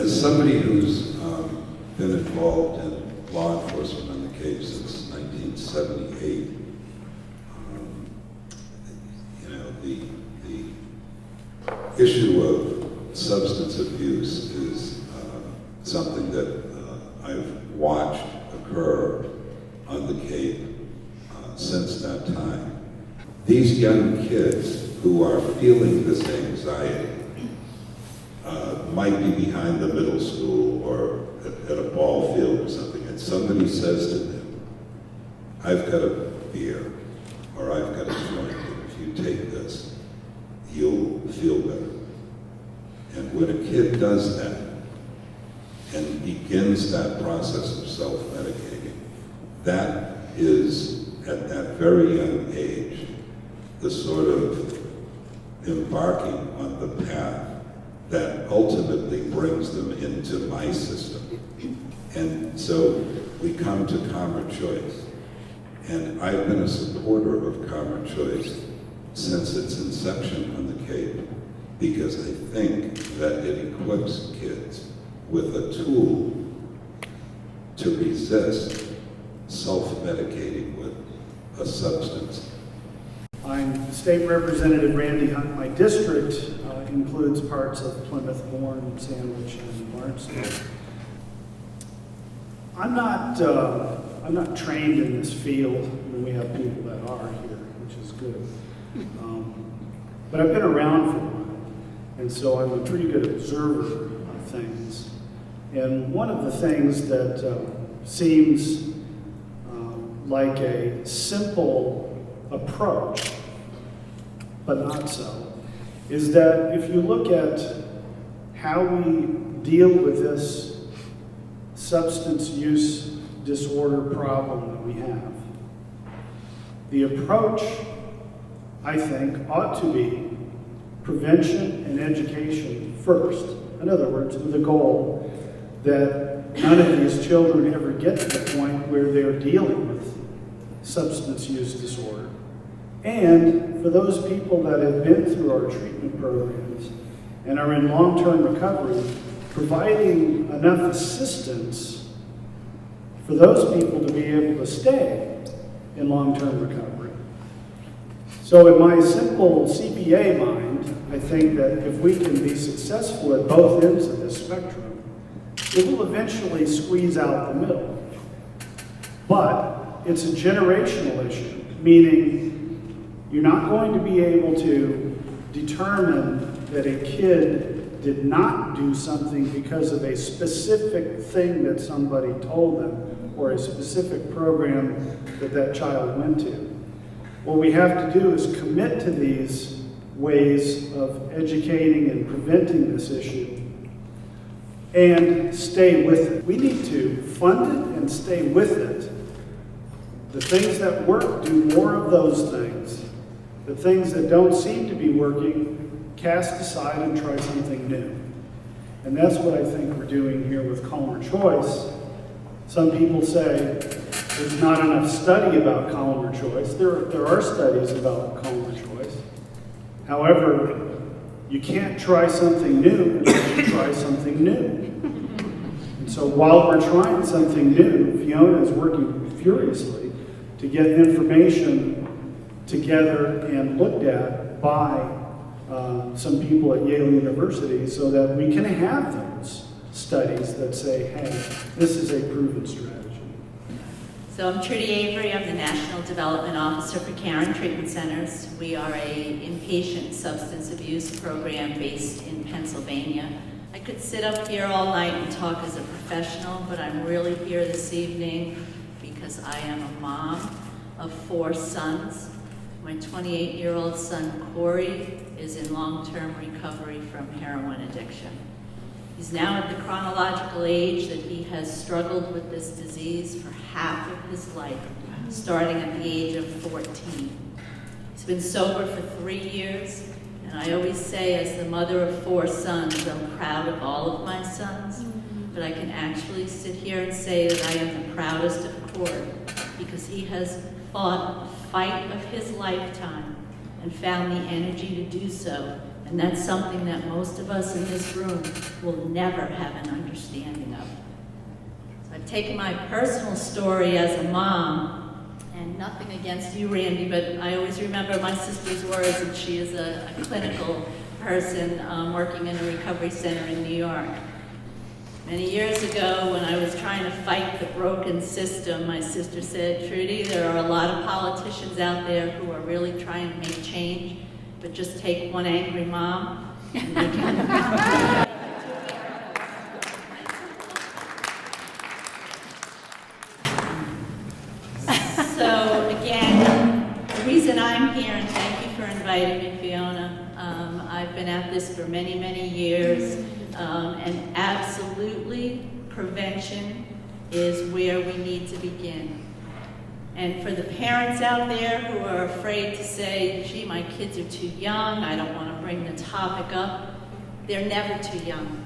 As somebody who's been involved in law enforcement on the Cape since 1978, the issue of substance abuse is something that I've watched occur on the Cape since that time. These young kids who are feeling this anxiety might be behind the middle school or at a ball field or something, and somebody says to them, I've got a beer, or I've got a joint, and if you take this, you'll feel better. And when a kid does that, and begins that process of self-medicating, that is, at that very young age, the sort of embarking on the path that ultimately brings them into my system. And so we come to Calmer Choice. And I've been a supporter of Calmer Choice since its inception on the Cape, because I think that it equips kids with a tool to resist self-medicating with a substance. I'm State Representative Randy Hunt. My district includes parts of Plymouth, Bourne, Sandwich, and Barnstable. I'm not trained in this field, and we have people that are here, which is good. But I've been around for a while, and so I'm a pretty good observer of things. And one of the things that seems like a simple approach, but not so, is that if you look at how we deal with this substance use disorder problem that we have, the approach, I think, ought to be prevention and education first. In other words, with the goal that none of these children ever get to the point where they're dealing with substance use disorder. And for those people that have been through our treatment programs and are in long-term recovery, providing enough assistance for those people to be able to stay in long-term recovery. So in my simple CPA mind, I think that if we can be successful at both ends of this spectrum, it will eventually squeeze out the middle. But it's a generational issue, meaning you're not going to be able to determine that a kid did not do something because of a specific thing that somebody told them or a specific program that that child went to. What we have to do is commit to these ways of educating and preventing this issue and stay with it. We need to fund it and stay with it. The things that work, do more of those things. The things that don't seem to be working, cast aside and try something new. And that's what I think we're doing here with Calmer Choice. Some people say there's not enough study about Calmer Choice. There are studies about Calmer Choice. However, you can't try something new unless you try something new. And so while we're trying something new, Fiona is working furiously to get information together and looked at by some people at Yale University so that we can have those studies that say, hey, this is a proven strategy. So I'm Trudy Avery. I'm the National Development Officer for Caron Treatment Centers. We are an inpatient substance abuse program based in Pennsylvania. I could sit up here all night and talk as a professional, but I'm really here this evening because I am a mom of 4 sons. My 28-year-old son, Corey, is in long-term recovery from heroin addiction. He's now at the chronological age that he has struggled with this disease for half of his life, starting at the age of 14. He's been sober for 3 years, and I always say, as the mother of 4 sons, I'm proud of all of my sons, but I can actually sit here and say that I am the proudest of Corey, because he has fought a fight of his lifetime and found the energy to do so, and And that's something that most of us in this room will never have an understanding of. So I've taken my personal story as a mom, and nothing against you, Randy, but I always remember my sister's words, and she is a clinical person working in a recovery center in New York. Many years ago, when I was trying to fight the broken system, my sister said, Trudy, there are a lot of politicians out there who are really trying to make change, but just take one angry mom, and they can... So again, the reason I'm here, and thank you for inviting me, Fiona, I've been at this for many, many years, and absolutely prevention is where we need to begin. And for the parents out there who are afraid to say, gee, my kids are too young, I don't want to bring the topic up, they're never too young.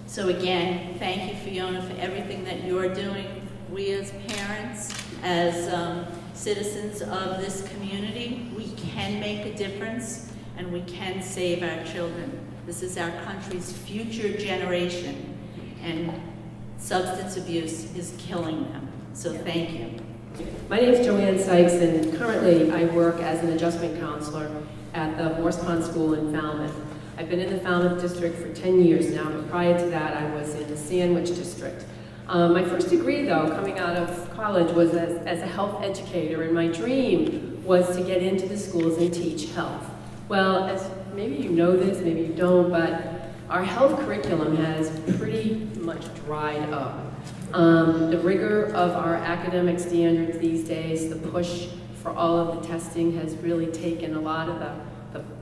So again, thank you, Fiona, for everything that you're doing. We as parents, as citizens of this community, we can make a difference and we can save our children. This is our country's future generation, and substance abuse is killing them. So thank you. My name is Joanne Sykes, and currently I work as an adjustment counselor at the Morse Pond School in Falmouth. I've been in the Falmouth district for 10 years now, but prior to that I was in the Sandwich district. My first degree, though, coming out of college was as a health educator, and my dream was to get into the schools and teach health. Well, as maybe you know this, maybe you don't, but our health curriculum has pretty much dried up. The rigor of our academic standards these days, the push for all of the testing has really taken a lot of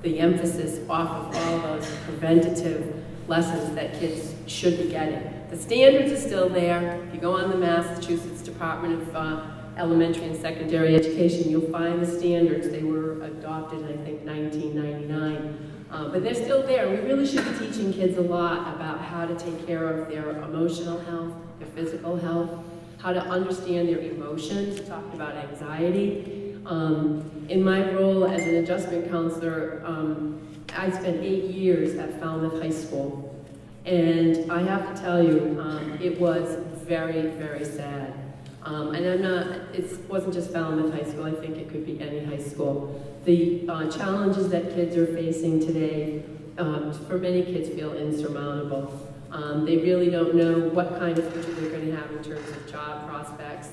the emphasis off of all those preventative lessons that kids should be getting. The standards are still there. If you go on the Massachusetts Department of Elementary and Secondary Education, you'll find the standards. They were adopted in, I think, 1999. But they're still there. We really should be teaching kids a lot about how to take care of their emotional health, their physical health, how to understand their emotions. We talked about anxiety. In my role as an adjustment counselor, I spent 8 years at Falmouth High School. And I have to tell you, it was very, very sad. And it wasn't just Falmouth High School, I think it could be any high school. The challenges that kids are facing today, for many kids, feel insurmountable. They really don't know what kind of future they're going to have in terms of job prospects.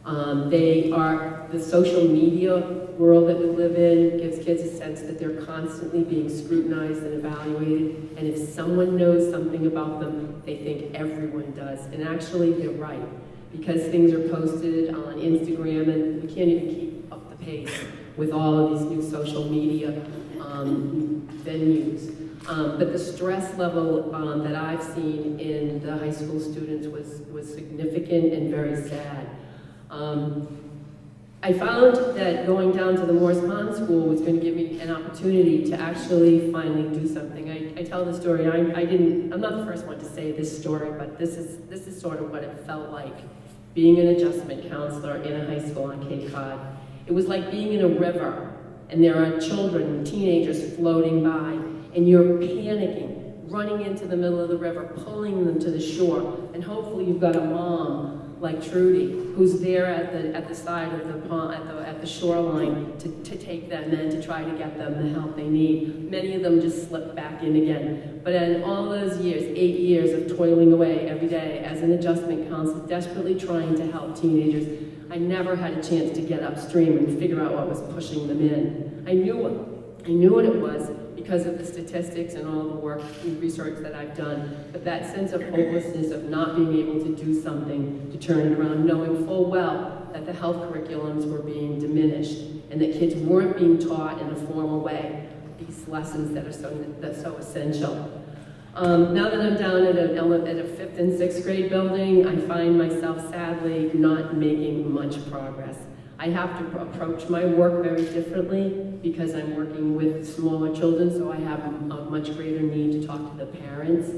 The social media world that we live in gives kids a sense that they're constantly being scrutinized and evaluated, and if someone knows something about them, they think everyone does. And actually, they're right, because things are posted on Instagram, and we can't even keep up the pace with all of these new social media venues. But the stress level that I've seen in the high school students was significant and very sad. I found that going down to the Morse Pond School was going to give me an opportunity to actually finally do something. I tell the story, I'm not the first one to say this story, but this is sort of what it felt like being an adjustment counselor in a high school on Cape Cod. It was like being in a river, and there are children, teenagers floating by, and you're panicking, running into the middle of the river, pulling them to the shore, and hopefully you've got a mom like Trudy, who's there at the side of the pond, at the shoreline to take them in, to try to get them the help they need. Many of them just slip back in again. But in all those years, 8 years of toiling away every day as an adjustment counselor, desperately trying to help teenagers, I never had a chance to get upstream and figure out what was pushing them in. I knew what it was because of the statistics and all the work and research that I've done, but that sense of hopelessness of not being able to do something to turn it around, knowing full well that the health curriculums were being diminished and that kids weren't being taught in a formal way these lessons that are so essential. Now that I'm down at a 5th and 6th grade building, I find myself sadly not making much progress. I have to approach my work very differently because I'm working with smaller children, so I have a much greater need to talk to the parents.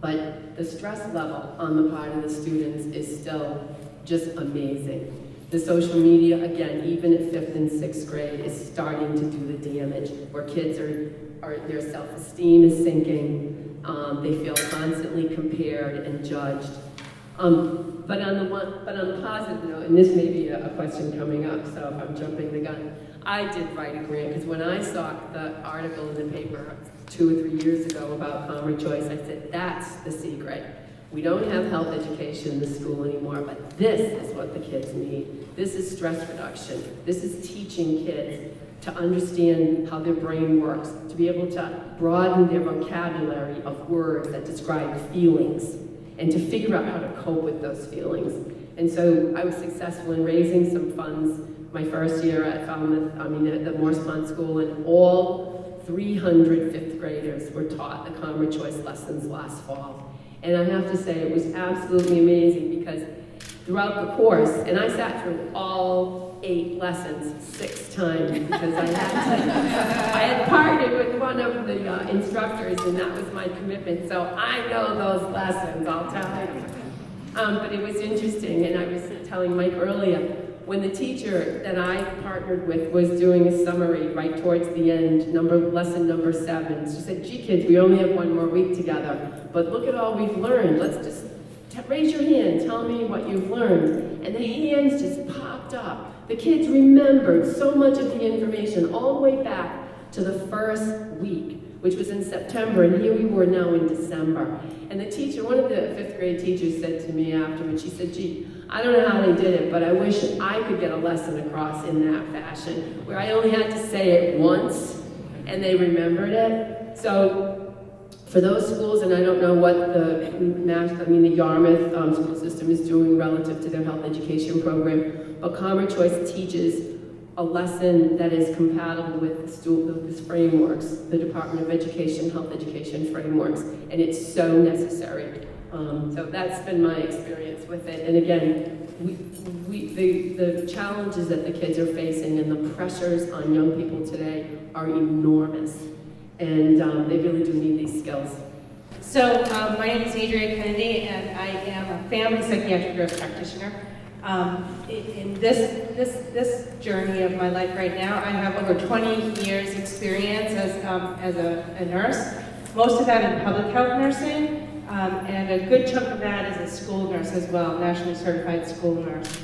But the stress level on the part of the students is still just amazing. The social media, again, even at 5th and 6th grade, is starting to do the damage, where kids are their self-esteem is sinking. They feel constantly compared and judged. But on the positive note, and this may be a question coming up, so if I'm jumping the gun, I did write a grant, because when I saw the article in the paper 2 or 3 years ago about Common Choice, I said, that's the secret. We don't have health education in the school anymore, but this is what the kids need. This is stress reduction. This is teaching kids to understand how their brain works, to be able to broaden their vocabulary of words that describe feelings, and to figure out how to cope with those feelings. And so I was successful in raising some funds my first year at the Morse Pond School, and all 300 fifth graders were taught the Common Choice lessons last fall. And I have to say, it was absolutely amazing, because throughout the course, and I sat through all 8 lessons 6 times, because I had partnered with one of the instructors, and that was my commitment. So I know those lessons, I'll tell you. But it was interesting, and I was telling Mike earlier, when the teacher that I partnered with was doing a summary right towards the end, lesson number 7, she said, gee kids, we only have 1 more week together, but look at all we've learned. Let's just raise your hand, tell me what you've learned. And the hands just popped up. The kids remembered so much of the information all the way back to the first week, which was in September, and here we were now in December. And the teacher, one of the 5th grade teachers, said to me afterwards, she said, gee, I don't know how they did it, but I wish I could get a lesson across in that fashion, where I only had to say it once, and they remembered it. So for those schools, and I don't know what the Yarmouth school system is doing relative to their health education program, but Common Choice teaches a lesson that is compatible with the frameworks, the Department of Education, health education frameworks, and it's so necessary. So that's been my experience with it. And again, the challenges that the kids are facing and the pressures on young people today are enormous. And they really do need these skills. So my name is Adria Kennedy, and I am a family psychiatric nurse practitioner. In this journey of my life right now, I have over 20 years experience as a nurse, most of that in public health nursing, and a good chunk of that as a school nurse as well, nationally certified school nurse.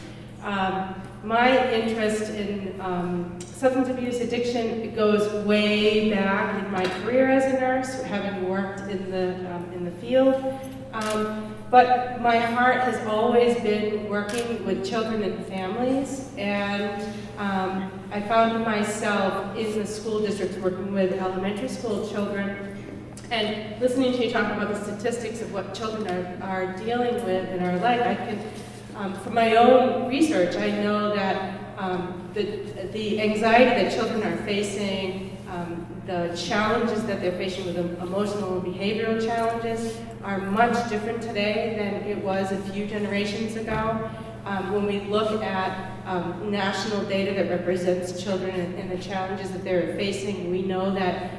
My interest in substance abuse addiction goes way back in my career as a nurse, having worked in the field. But my heart has always been working with children and families, and I found myself in the school districts working with elementary school children, and listening to you talk about the statistics of what children are dealing with in our life. I can, from my own research, I know that the anxiety that children are facing, the challenges that they're facing with emotional and behavioral challenges are much different today than it was a few generations ago. When we look at national data that represents children and the challenges that they're facing, we know that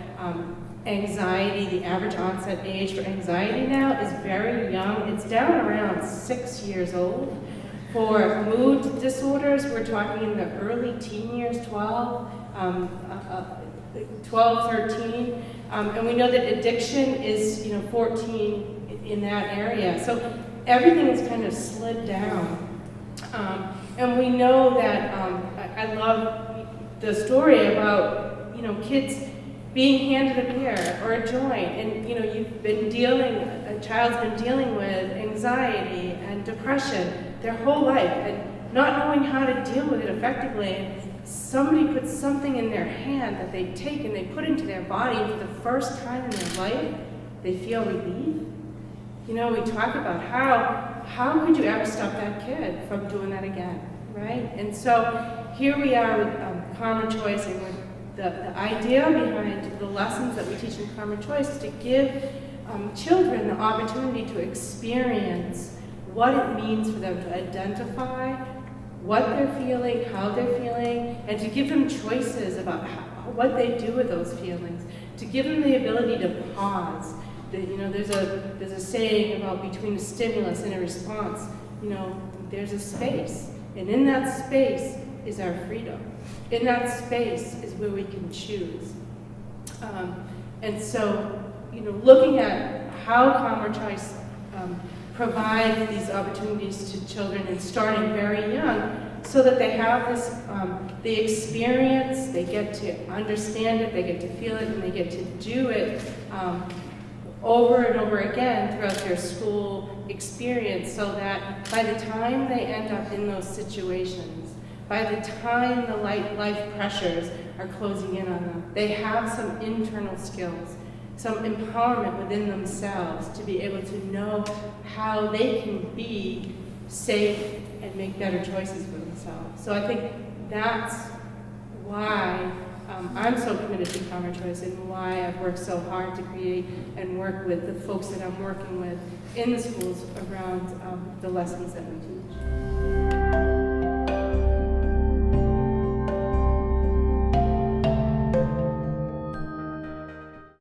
anxiety, the average onset age for anxiety now is very young. It's down around 6 years old. For mood disorders, we're talking in the early teen years, 12, 13, and we know that addiction is 14 in that area. So everything is kind of slid down. And we know that, I love the story about, kids being handed a pear or a joint, and a child's been dealing with anxiety and depression their whole life, and not knowing how to deal with it effectively. And somebody puts something in their hand that they take and they put into their body, and for the first time in their life, they feel relief. We talk about how could you ever stop that kid from doing that again, right? And so here we are with Common Choice, and with the idea behind the lessons that we teach in Common Choice is to give children the opportunity to experience what it means for them to identify what they're feeling, how they're feeling, and to give them choices about what they do with those feelings, to give them the ability to pause. There's a saying about between a stimulus and a response, there's a space, and in that space is our freedom. In that space is where we can choose. And so, you know, looking at how Commerce Choice provide these opportunities to children and starting very young so that they have this, the experience, they get to understand it, they get to feel it, and they get to do it over and over again throughout their school experience so that by the time they end up in those situations, by the time the life pressures are closing in on them, they have some internal skills, some empowerment within themselves to be able to know how they can be safe and make better choices for themselves. So I think that's why I'm so committed to Commerce Choice and why I've worked so hard to create and work with the folks that I'm working with in the schools around the lessons that we teach.